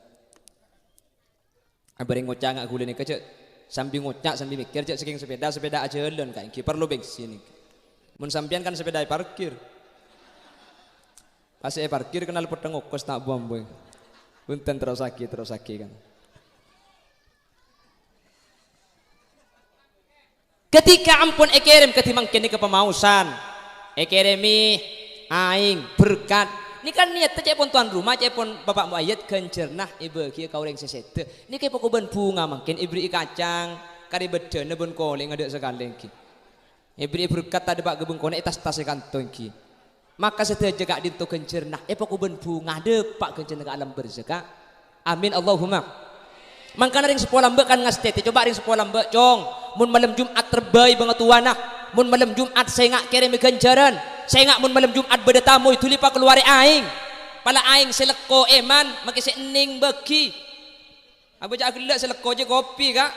Bareng ngocak ngak gule nih kecek sambil ngocak sambil mikir cek saking sepeda aja lon kayak ki perlu bensin nih. Mun sampean kan sepeda parkir. Pas parkir kenal peteng okos tak bom boy. Punten terus sakit kan. Ketika ampun ekerem ketimang kini kepemausan. Ekeremi aing berkat. Ini kan niat cek pun tuan rumah, cek pun bapak muayat kencernah ibu kia kau yang sesete. Ini kayak pokok bunga makin ibri kacang, kari beda nebun koleng ada sekali ki. Ibri berkat tadi pak gebung koleng tas kantong ki. Maka setelah jaga dinto kencernah, pokok bunga ada pak kencernah ke alam berzeka. Amin Allahumma. Mangkana ring sekolah mbak kan ngastete, coba ring sekolah mbak cong. Mun malam Jumat terbaik banget tuanah. Mun malam Jumat saya ngak kirim ganjaran. Saya ngak mun malam Jumat beda tamu itu lipa keluar aing. Pala aing seleko eman maki sening bagi. Apa jak gelak seleko je kopi kak.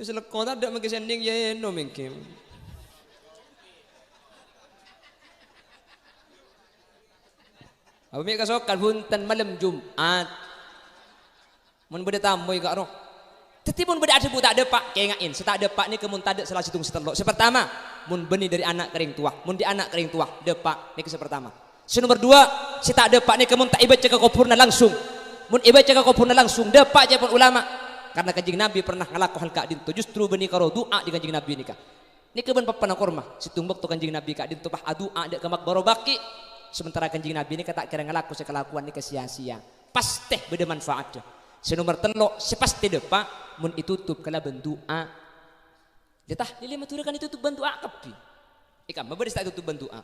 Seleko tak ada maki sening je no mungkin. Apa mi kasokan hunten malam Jumat. Mun beda tamu kak roh. Tetapi mun beda ada tak ada pak kengain. Setak ada pak ni kemun tak ada salah situng setelok. Sepertama, mun beni dari anak kering tua. Mun di anak kering tua, depak ni ke sepertama. Nomor dua, si tak ada pak ni kemun tak ibaca ke kupurna langsung. Mun ibaca ke kupurna langsung, depak je pun ulama. Karena kanjeng Nabi pernah ngalaku hal kak dintu. Justru beni karo doa di kanjeng Nabi nikah. Ni kemun papana korma. Si tumbak tu kanjeng Nabi kak dintu pah doa dek kemak barobaki. Sementara kanjeng Nabi ni kata kira ngalaku sekelakuan ni ke sia-sia. Pasti beda manfaatnya. Nomor telok, sepasti depak. Mun itutup kala bendoa. Dia tah lili maturakan itutup bendoa kapi. Ikam mabadi sta itutup bendoa.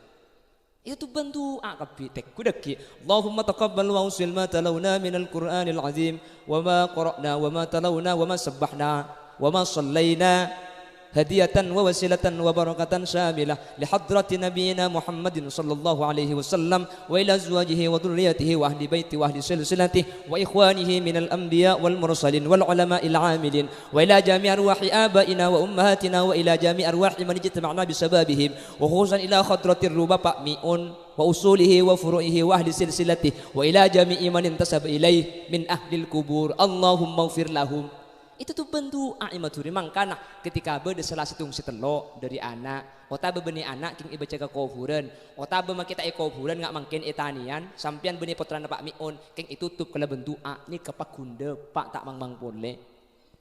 Itutup bendoa kapi tek kudaki. Allahumma taqabbal wa usil ma talawna minal Qur'anil azim wa ma qara'na wa ma talawna wa ma sabbahna wa ma sallayna hadiyatan wa wasilatan wa barakatan syamilah li hadrati nabiyina Muhammadin sallallahu alaihi wasallam wa ila azwajihi wa dhurriyyatihi wa ahli baiti wa ahli silsilatihi wa ikhwanihi minal anbiya wal mursalin wal ulama'il amilin wa ila jami' arwahi abaina wa ummahatina wa ila jami' arwahi man ijtama'na bisababihim wa khususan ila hadratir ruba mi'un wa usulihi wa furu'ihi wa ahli silsilatihi wa ila jami'i man intasaba ilaih min ahlil kubur Allahumma ighfir lahum. Itu tuh bentuk aimaturi mangkana ketika beda salah situng sitelo dari anak otabe beni anak king ibaca ke kuburan otabe mah kita kuburan nggak mungkin etanian sampian beni putrana Pak Miun king itu tuh kala bentuk ni kepak kunde Pak tak mang boleh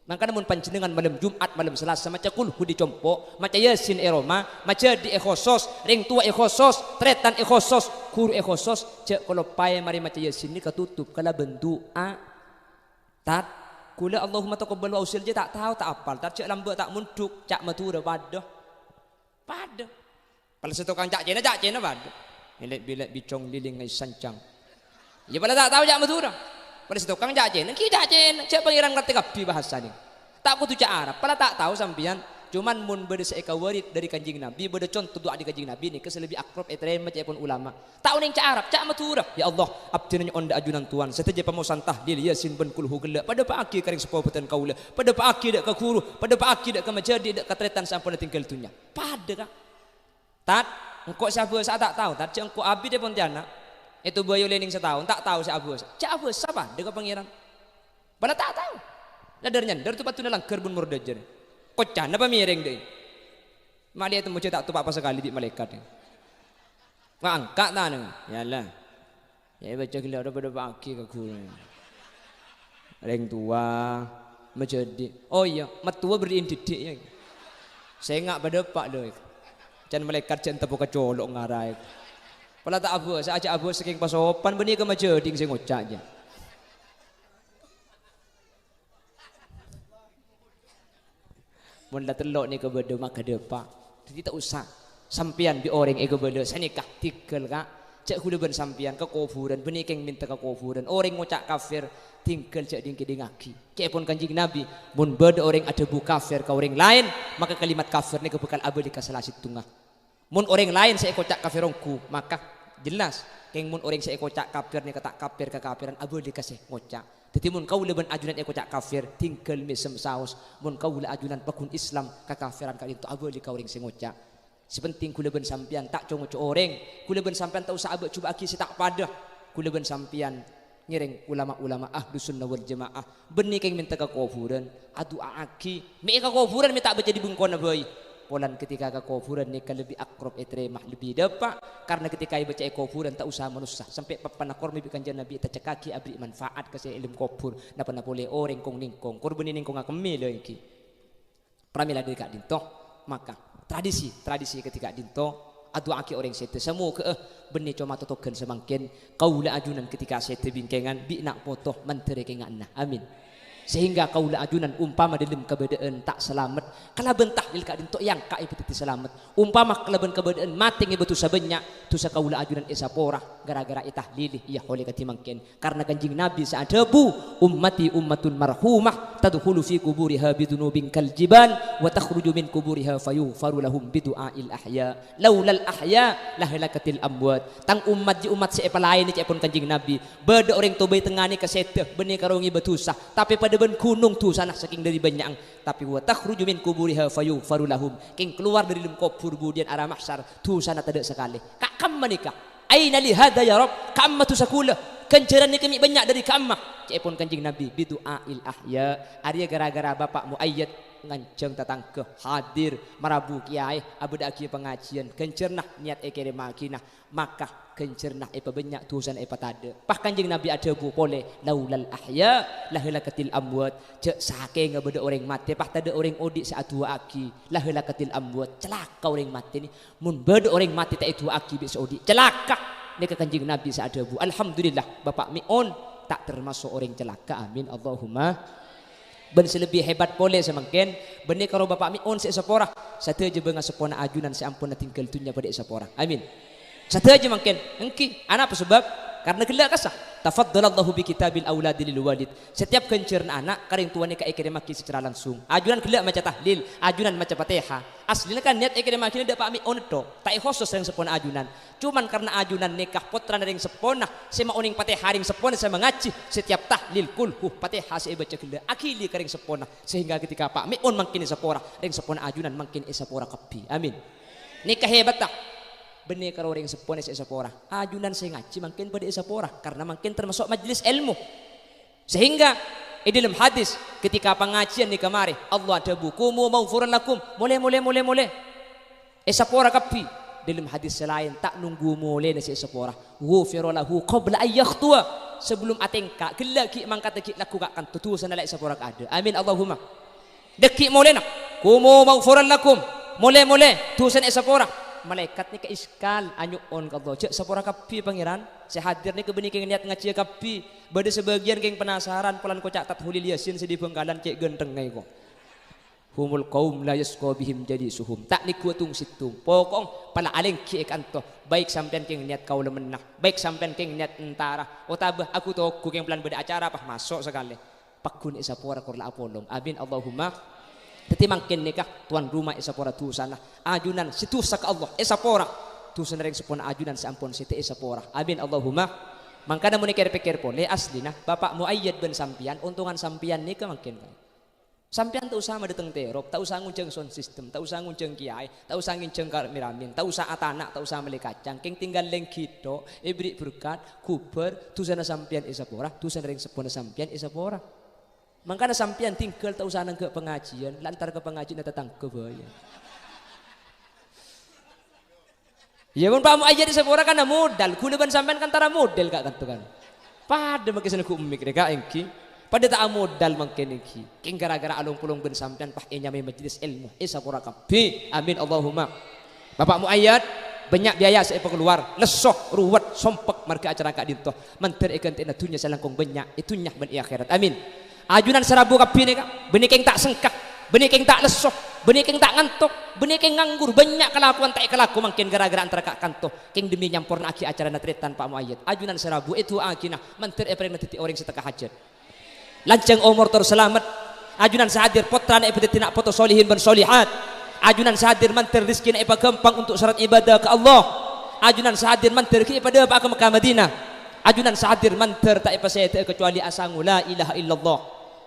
mangkana mun panjenengan malam Jumat malam Selasa maca kul hudi compo maca yasin eroma maca di ekhosos ring tua ekhosos tretan ekhosos kur ekhosos cek kalau pae mari maca yasin ni ketutup kala bentuk tat kula Allahumma taqabbal wa usil je tak tahu tak apal tak cek lambat tak munduk cak matura pada pala setukang cak cena pada bilek bicong liling ngai sancang ya pala tak tahu cak matura pala setukang cak cena ki cak cena cek pangeran ngerti kabeh bahasa ni tak kudu cak Arab pala tak tahu sampean Cuman mun beda seeka warid dari kanjing Nabi, beda contoh doa di kanjing Nabi ni keselebih akrab etrema pun ulama. Tak uning ca Arab, ca maturah. Ya Allah, abdina onda ajunan tuan. Seteja pamosan tahlil yasin ben kulhu gelak. Pada pak aki karing sepopeten kaula. Pada pak aki dak ka guru, pada pak aki dak ka majadi dak katretan sampun tinggal tunya. Pada ka. Tat, engkau siapa saya tak tahu. Tat engkau abi de Pontianak. Itu bayu lening setahun, tak tahu siapa. Ca apa siapa? Dekat pangeran. Pada tak tahu. Ladarnya, dari tu patuna lang kerbun murdajer. Kocan apa miring deh. Malia itu mau tak tupak apa sekali di malaikat. Nggak angkat tanah. Yalah. Ya baca gila pada pagi ke guru. Reng tua menjadi. Oh iya, matua beriin didik ya. Saya nggak pada pak deh. Jangan malaikat jangan tepuk kecolok ngarai. Pala tak abu, saya ajak abu saking pasopan benih ke majading saya ngocak aja. Mun dah telok ni ke beda maka depak. Jadi tak usah. Sampian bi orang ego beda. Saya nikah tinggal kak. Cak kuda ben sampian ke kufuran. Benih keng minta ke kufuran. Orang ngocak kafir tinggal cak dingki dingaki. Cak pun kanjing Nabi. Mun beda orang ada bu kafir ke orang lain. Maka kalimat kafir ni kebekal abadi kasalasit tungah. Mun orang lain saya kocak kafirongku. Maka jelas. Keng mun orang saya kocak kafir ni kata kafir kekafiran abadi kasih ngocak. Jadi mun kau leban ajunan eko cak kafir tinggal mesem saus. Mun kau le ajunan pakun Islam kekafiran kali itu abadi kau ring sengocak. Sepenting ku leban sampian tak congoco orang. Ku leban sampian tak usah abad cuba aki tak pada. Ku leban sampian nyereng ulama-ulama ahlu sunnah wal jamaah. Benih keng minta kekufuran. Adu aki. Me kekufuran me tak berjadi bengkona boy. Polan ketika kekufuran ni kan lebih akrab etremah lebih dapat karena ketika ia baca kekufuran tak usah manusia sampai papanakor mibikan jan Nabi tak cekaki abri manfaat kasih ilmu kufur napa na boleh orang kong ningkong korban ningkong akemi lho iki pramila dekat dinto maka tradisi ketika dinto adu aki orang sete semua ke benih cuma totokan semangkin kaula ajunan ketika sete bingkengan bi nak potoh menteri kengan amin. Sehingga kaulah ajunan umpama dalam kebedaan tak selamat kalau bentah ilka dinto yang kai petiti selamat umpama kalaban kebedaan mati ngi betu sabanyak tu kaulah ajunan esapora gara-gara itah lilih ya oleh katimangken karena kanjing Nabi saat debu ummati ummatun marhumah tadkhulu fi kuburiha bidunubin kal jibal wa takhruju min kuburiha fayughfaru lahum bidu'ail ahya laulal ahya lahlakatil amwat tang umat seepa lain ni cepon kanjing Nabi beda orang tobai tengani kaseteh benih karungi betusah tapi pada ben gunung tu sana saking dari banyak tapi wa takhruju min kuburiha fayughfaru lahum king keluar dari dalam kubur kemudian arah mahsyar tu sana tidak sekali kak kam menikah aina li hada ya rab kam tu sakula kenceran ni kami banyak dari kamah cepon kanjing Nabi bidu'ail ahya arya gara-gara bapak muayyad nganceng tatang ke hadir marabu kiai abda pengajian kencernah niat ekere makinah maka kencernah epa banyak tusan epa tada pah kanjing Nabi ada bu pole laulal ahya lahlakatil amwat cek saking ngabeda orang mati pah tada orang odik saatu aki lahlakatil amwat celaka orang mati ni mun beda orang mati tak itu aki besok odik celaka ni ke kanjing Nabi saat ada bu alhamdulillah bapak mion tak termasuk orang celaka amin Allahumma ben selebih hebat boleh semakin benih kalau bapak mi on sepora satu aja benga sepona ajunan seampun tinggal tunya pada sepora amin satu aja makin engki anak apa sebab karena gelak kasah tafaddalallahu bi kitabil auladi lil walid setiap kenceran anak karing tuane ka ekere maki secara langsung ajunan gelak macam tahlil ajunan macam Fatihah aslinya kan niat ekere maki ndak pami on to tak khusus yang sepona ajunan cuman karena ajunan nikah putra ring sepona sema oning Fatihah ring sepona saya mengaji setiap tahlil kulhu Fatihah saya baca gelak akili karing sepona sehingga ketika pak mi on makin sepora ring sepona ajunan makin sepora kapi amin nikah hebat tak benih kalau orang sepona sepora ajunan saya ngaji makin pada sepora karena makin termasuk majlis ilmu sehingga dalam hadis ketika pengajian di kemari Allah ada bukumu maghfuran lakum mulai sepora kapi dalam hadis selain tak nunggu mulai nasi sepora ghufira lahu qabla ayyakhtua sebelum atengka gelaki mangkata ki lakukan tutusan lek sepora ada amin Allahumma deki mulai nak kumu maghfuran lakum mulai tutusan sepora malaikat ni ke iskal anyuk on ka Allah cek sapora kapi pangeran saya hadir ni ke benih keng niat ngaji kapi bade sebagian keng penasaran pelan kocak tat hulil yasin sedih bengkalan cek genteng ngai ko humul qaum la yasqa bihim jadi suhum tak ni kuatung situng pokong pala aleng ki kanto baik sampean keng niat kau lemenah baik sampean keng niat entara otabah aku to ku keng pelan bade acara apa masuk sekali pakun sapora korla apolong amin Allahumma Teti mangkin nikah tuan rumah esapora tu sana ajunan situ sak Allah esapora tu senering sepona ajunan sampun siti esapora amin Allahumma. Mangkana mun pikir pole aslina Bapak Muayyad ben sampian untungan sampian nikah mangkin sampian tak usah madeteng terop tak usah ngunceng sound system tak usah ngunceng kiai tak usah ngunceng miramin tak usah atanak tak usah meli kacang king tinggal leng kito ibri berkat kuber tu sana sampian esapora tu senering sepona sampian esapora. Mangkana sampian tinggal tak usah nang ke pengajian, lantar ke pengajian datang ke bahaya. Ya mun Pak Muayyad di sepora kan modal, kuleban sampean kan tara modal kak kan. Pada makin sana ku umik reka engki, pada tak modal makin engki. King gara-gara alung pulung ben sampean pah nyame majelis ilmu, sepora kabeh. Amin Allahumma. Bapak Muayyad banyak biaya saya keluar, lesoh, ruwet, sompek marga acara kak dintoh. Menteri ikan tina dunia selangkong banyak, itu nyah ben akhirat. Amin. Ajunan serabu kapine kak, benikeng tak sengkak, benikeng tak lesoh, benikeng tak ngantuk, benikeng nganggur, banyak kelakuan tak kelaku mungkin gara-gara antara kak kanto, keng demi nyampurna aki acara natritan Pak Muayyad. Ajunan serabu itu akina, menteri epre natiti orang setekah hajat. Lanceng umur terselamat, ajunan sahadir potran epre tinak foto solihin ben solihat, ajunan sahadir menteri rizkin epa gampang untuk syarat ibadah ke Allah, ajunan sahadir menteri ke ibadah ke Mekah Madinah, ajunan sahadir menteri tak epa saya kecuali asangu la ilaha illallah.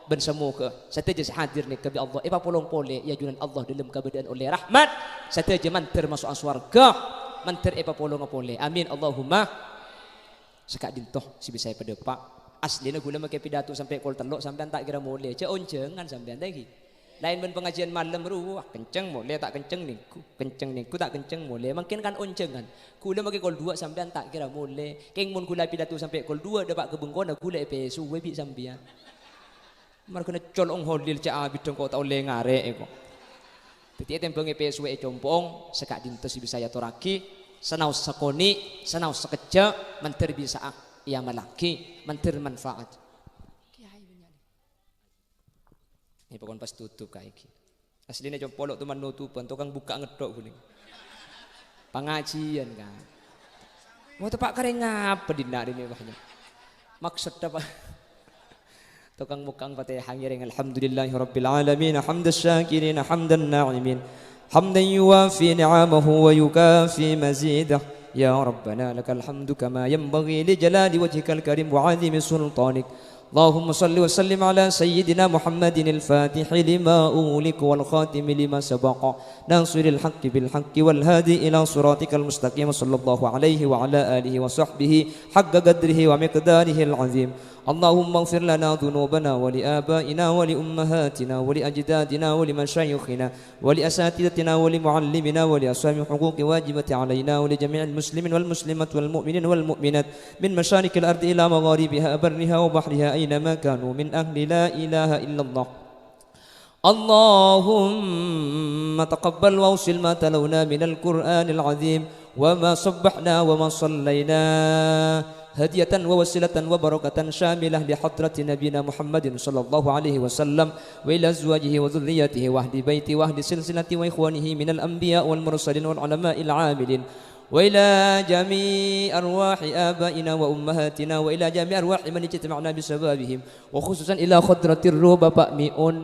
Ben semoga sateja hadir ni kebi Allah epa polong pole ya junan Allah dalam keberadaan oleh rahmat sateja manter masuk surga manter epa polong pole amin Allahumma. Sekak dintoh si bisa pada Pak aslina gula make pidato sampai kol telok sampean tak kira mole ce oncengan sampean tadi lain ben pengajian malam ruah kenceng mole tak kenceng niku tak kenceng mole makin kan oncengan gula make kol 2 sampean tak kira mole keng mun gula pidato sampai kol 2 dapat kebengkona gula epe suwe bi sampean. Marko na colong holil ca abid dong ko tau lengare eko. Teti tembang PSW compong sekak dinto si bisa ya toraki senau sakoni senau sekeja menter bisa ia malaki menter manfaat. Ini pokon pas tutup kaiki. Aslinya compolok tuh manutupan tukang buka ngedok kuning. Pengajian kan. Mau tepak kering ngapa dina ini bahnya. Maksud apa? Tukang mukang Fatihah ngiring alhamdulillahi rabbil alamin hamdas syakirin hamdan na'imin hamdan yuwafi ni'amahu wa yukafi mazidah ya rabbana lakal hamdu kama yanbaghi li jalali wajhikal karim wa 'azimi sultanik. Allahumma salli wa sallim ala sayyidina Muhammadin al-fatih lima ulik wal khatim lima sabaqa nasiril haqqi bil haqqi wal hadi ila siratikal mustaqim sallallahu alaihi wa ala alihi wa sahbihi haqqa qadrihi wa miqdarihi al-azim. Allahumma ighfir lana dhunubana wa li abaina wa li ummahatina wa li ajdadina wa li mashayikhina wa li asatidatina wa li muallimina wa li ashabi huquqi wajibati alaina wa li jami'il muslimin wal muslimat wal mu'minin wal mu'minat min masharikil ardi ila magharibiha barriha wa bahriha aynama kanu min ahli la ilaha illallah. Allahumma taqabbal wa usil ma talawna minal Qur'anil azim wa ma sabbahna wa ma sallayna هدية ووسيلة وبركة شاملة لحضرة نبينا محمد صلى الله عليه وسلم وإلى أزواجه وذريته وأهل بيته وأهل سلسلة وإخوانه من الأنبياء والمرسلين والعلماء العاملين وإلى جميع أرواح آبائنا وأمهاتنا وإلى جميع أرواح من اجتمعنا بسببهم وخصوصا إلى خضرة الروب بأمئون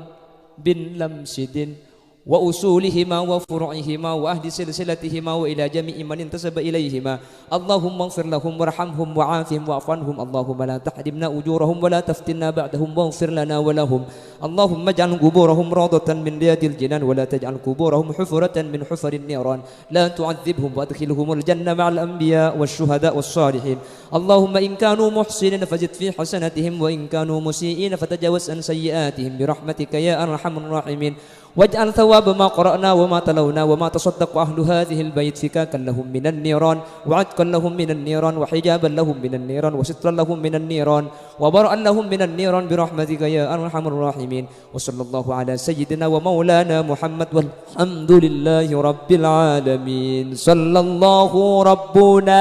بن لمسد وأصولهما وفروعهما وأهل سلسلتهما وإلى جميع من انتسب إليهما. اللهم اغفر لهم وارحمهم وعافهم واعف عنهم. اللهم لا تحرمنا أجورهم ولا تفتنا بعدهم واغفر لنا ولهم. اللهم اجعل قبورهم روضة من رياض الجنان ولا تجعل قبورهم حفرة من حفر النيران. لا تعذبهم وادخلهم الجنة مع الأنبياء والشهداء والصالحين. اللهم إن كانوا محسنين فزد في حسناتهم وإن كانوا مسيئين فتجاوز عن سيئاتهم برحمتك يا أرحم الراحمين. واجعل ثواب ما قرأنا وما تلونا وما تصدق أهل هذه البيت فكاكا لهم من النيران وعتقا لهم من النيران وحجابا لهم من النيران وسترا لهم من النيران وبرأ لهم من النيران برحمتك يا أرحم الراحمين. وصلى الله على سيدنا ومولانا محمد والحمد لله رب العالمين. صلى الله ربنا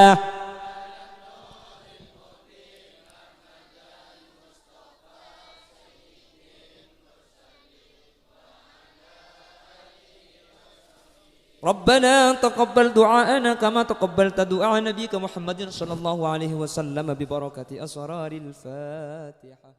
ربنا تقبل دعاءنا كما تقبلت دعاء نبيك محمد صلى الله عليه وسلم ببركة أسرار الفاتحة.